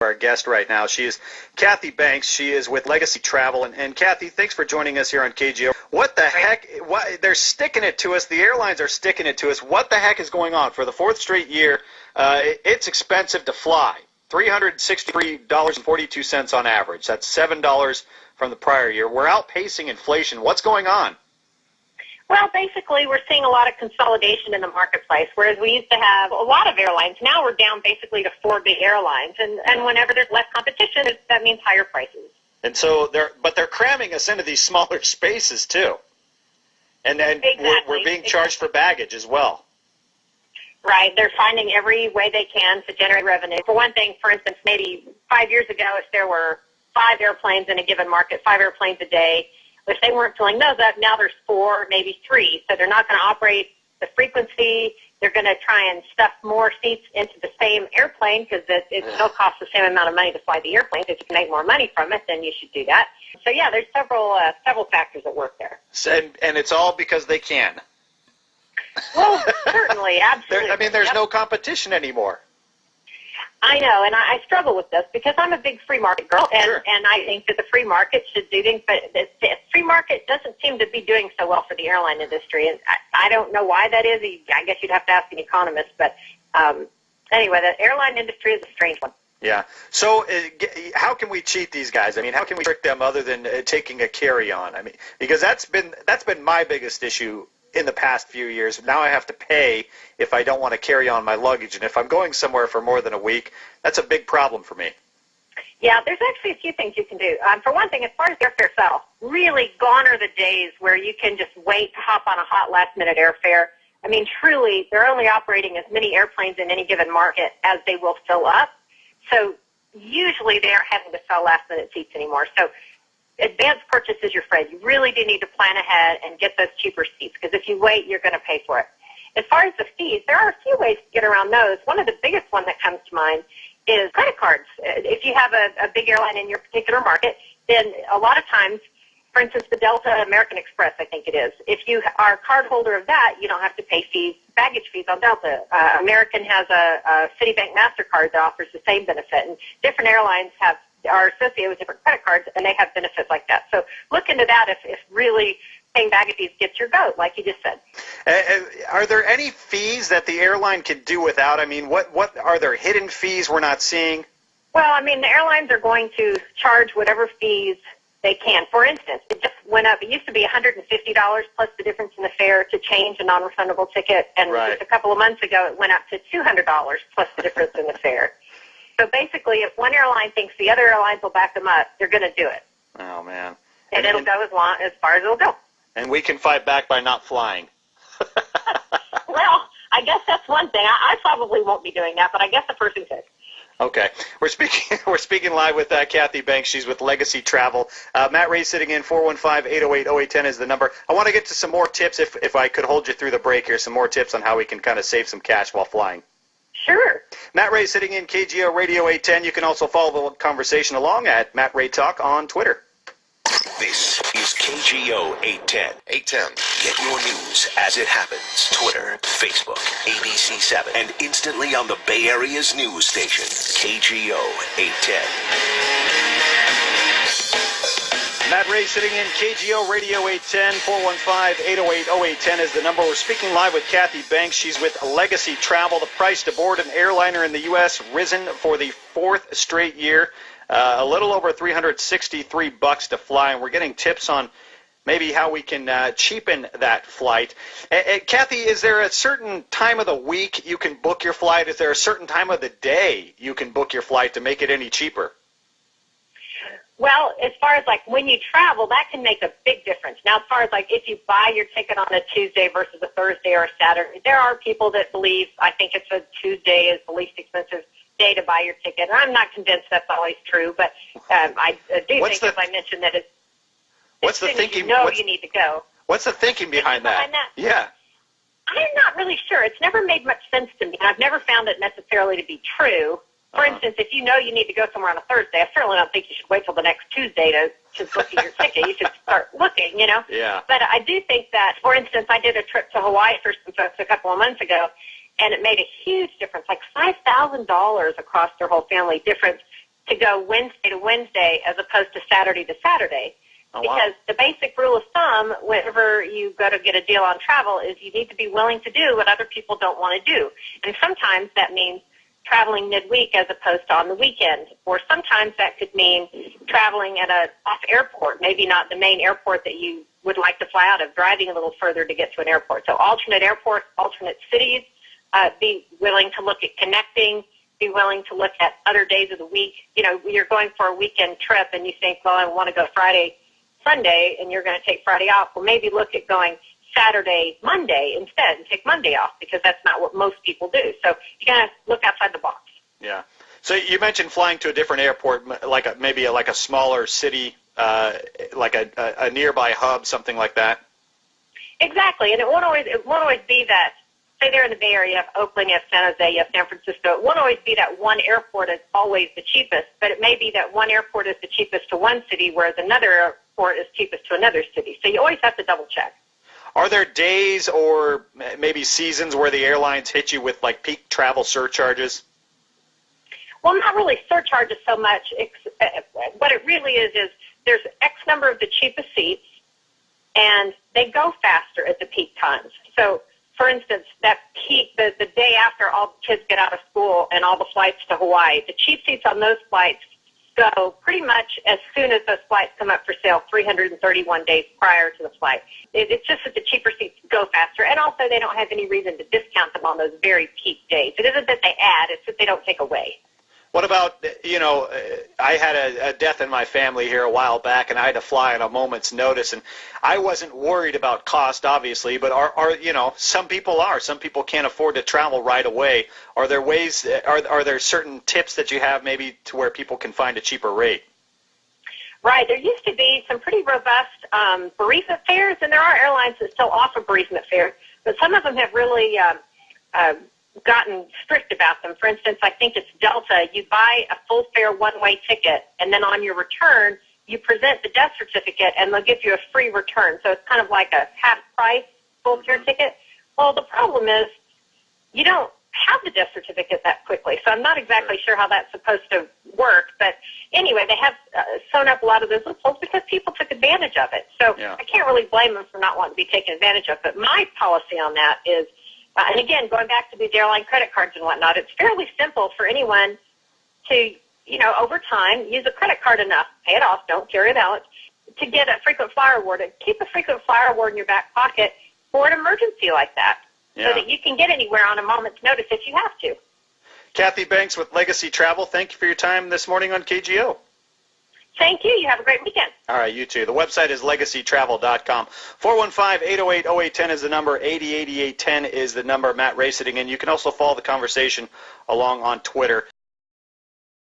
Our guest right now, she is Cathi Banks. She is with Legacy Travel. And Cathi, thanks for joining us here on KGO. What the heck? They're sticking it to us. The airlines are sticking it to us. What the heck is going on? For the fourth straight year, it's expensive to fly. $363.42 on average. That's $7 from the prior year. We're outpacing inflation. What's going on? Well, basically, we're seeing a lot of consolidation in the marketplace, whereas we used to have a lot of airlines. Now we're down basically to 4 big airlines, and whenever there's less competition, that means higher prices. And so they're cramming us into these smaller spaces too, and then exactly. we're being charged for baggage as well. Right, they're finding every way they can to generate revenue. For one thing, for instance, maybe 5 years ago, if there were 5 airplanes in a given market, 5 airplanes a day. If they weren't filling those up, now there's 4, maybe 3. So they're not going to operate the frequency. They're going to try and stuff more seats into the same airplane because it still costs the same amount of money to fly the airplane. If you can make more money from it, then you should do that. So, yeah, there's several factors at work there. And it's all because they can. Well, certainly, absolutely. There's no competition anymore. I know, and I struggle with this because I'm a big free market girl, and I think that the free market should do things, but the free market doesn't seem to be doing so well for the airline industry, and I don't know why that is. I guess you'd have to ask an economist, but anyway, the airline industry is a strange one. Yeah. So how can we cheat these guys? How can we trick them other than taking a carry-on? Because that's been my biggest issue in the past few years. Now I have to pay if I don't want to carry on my luggage, and if I'm going somewhere for more than a week, that's a big problem for me. Yeah, there's actually a few things you can do. For one thing, as far as airfare itself, really gone are the days where you can just wait to hop on a hot last-minute airfare. Truly, they're only operating as many airplanes in any given market as they will fill up. So usually they aren't having to sell last-minute seats anymore. So advanced purchase is your friend. You really do need to plan ahead and get those cheaper seats because if you wait, you're going to pay for it. As far as the fees, there are a few ways to get around those. One of the biggest one that comes to mind is credit cards. If you have a big airline in your particular market, then a lot of times, for instance, the Delta American Express, I think it is, if you are a card holder of that, you don't have to pay baggage fees on Delta. American has a Citibank MasterCard that offers the same benefit, and different airlines are associated with different credit cards, and they have benefits like that. So look into that if really paying baggage fees gets your goat, like you just said. Are there any fees that the airline can do without? What are there hidden fees we're not seeing? Well, the airlines are going to charge whatever fees they can. For instance, it just went up. It used to be $150 plus the difference in the fare to change a non-refundable ticket, and just a couple of months ago it went up to $200 plus the difference in the fare. So basically, if one airline thinks the other airlines will back them up, they're going to do it. Oh, man. And it'll go as far as it'll go. And we can fight back by not flying. Well, I guess that's one thing. I probably won't be doing that, but I guess a person could. Okay. We're speaking live with Cathi Banks. She's with Legacy Travel. Matt Ray sitting in. 415-808-0810 is the number. I want to get to some more tips, if I could hold you through the break here, some more tips on how we can kind of save some cash while flying. Sure. Matt Ray sitting in, KGO Radio 810. You can also follow the conversation along at Matt Ray Talk on Twitter. This is KGO 810. 810. Get your news as it happens. Twitter, Facebook, ABC7, and instantly on the Bay Area's news station, KGO 810. Matt Ray sitting in, KGO Radio 810, 415-808-0810 is the number. We're speaking live with Cathi Banks. She's with Legacy Travel. The price to board an airliner in the U.S. risen for the 4th straight year. A little over $363 to fly, and we're getting tips on maybe how we can cheapen that flight. Cathi, is there a certain time of the week you can book your flight? Is there a certain time of the day you can book your flight to make it any cheaper? Well, as far as when you travel, that can make a big difference. Now, as far as if you buy your ticket on a Tuesday versus a Thursday or a Saturday, there are people that believe, I think it's a Tuesday is the least expensive day to buy your ticket. And I'm not convinced that's always true, but I do think, as I mentioned, that what's the thinking? You need to go. What's the thinking behind that? Yeah. I'm not really sure. It's never made much sense to me. I've never found it necessarily to be true. For instance, if you know you need to go somewhere on a Thursday, I certainly don't think you should wait till the next Tuesday to book your ticket. You should start looking, Yeah. But I do think that, for instance, I did a trip to Hawaii for some folks a couple of months ago, and it made a huge difference, like $5,000 across their whole family difference to go Wednesday to Wednesday as opposed to Saturday to Saturday. Oh, wow. Because the basic rule of thumb, whenever you go to get a deal on travel, is you need to be willing to do what other people don't want to do. And sometimes that means traveling midweek as opposed to on the weekend. Or sometimes that could mean traveling at a off airport, maybe not the main airport that you would like to fly out of, driving a little further to get to an airport. So alternate airports, alternate cities, be willing to look at connecting, be willing to look at other days of the week. You know, you're going for a weekend trip and you think, well, I want to go Friday, Sunday, and you're going to take Friday off. Well, maybe look at going Saturday, Monday instead and take Monday off, because that's not what most people do. So you got to look outside the box. Yeah. So you mentioned flying to a different airport, like maybe like a smaller city, like a nearby hub, something like that. Exactly, and it won't always be that. Say they're in the Bay Area, you have Oakland, you have San Jose, you have San Francisco. It won't always be that one airport is always the cheapest, but it may be that one airport is the cheapest to one city, whereas another airport is cheapest to another city. So you always have to double check. Are there days or maybe seasons where the airlines hit you with like peak travel surcharges? Well, not really surcharges so much. What it really is there's X number of the cheapest seats, and they go faster at the peak times. So, for instance, that peak, the day after all the kids get out of school and all the flights to Hawaii, the cheap seats on those flights go pretty much as soon as those flights come up for sale, 331 days prior to the flight. It's just that the cheaper seats go faster, and also they don't have any reason to discount them on those very peak days. It isn't that they add, it's that they don't take away. What about, I had a death in my family here a while back, and I had to fly on a moment's notice, and I wasn't worried about cost, obviously, but some people are. Some people can't afford to travel right away. Are there ways, are there certain tips that you have maybe to where people can find a cheaper rate? Right. There used to be some pretty robust bereavement fares, and there are airlines that still offer bereavement fares, but some of them have really gotten strict about them. For instance, I think it's Delta. You buy a full fare one-way ticket, and then on your return, you present the death certificate, and they'll give you a free return. So it's kind of like a half-price full fare ticket. Well, the problem is you don't have the death certificate that quickly, so I'm not exactly sure how that's supposed to work. But anyway, they have sewn up a lot of those loopholes because people took advantage of it. So yeah. I can't really blame them for not wanting to be taken advantage of. But my policy on that is, and again, going back to these airline credit cards and whatnot, it's fairly simple for anyone to, over time, use a credit card enough, pay it off, don't carry it out, to get a frequent flyer award. And keep a frequent flyer award in your back pocket for an emergency like that, so that you can get anywhere on a moment's notice if you have to. Cathi Banks with Legacy Travel, thank you for your time this morning on KGO. Thank you. You have a great weekend. All right, you too. The website is legacytravel.com. 415-808-0810 is the number. 808810 is the number. Matt Ray sitting in. You can also follow the conversation along on Twitter.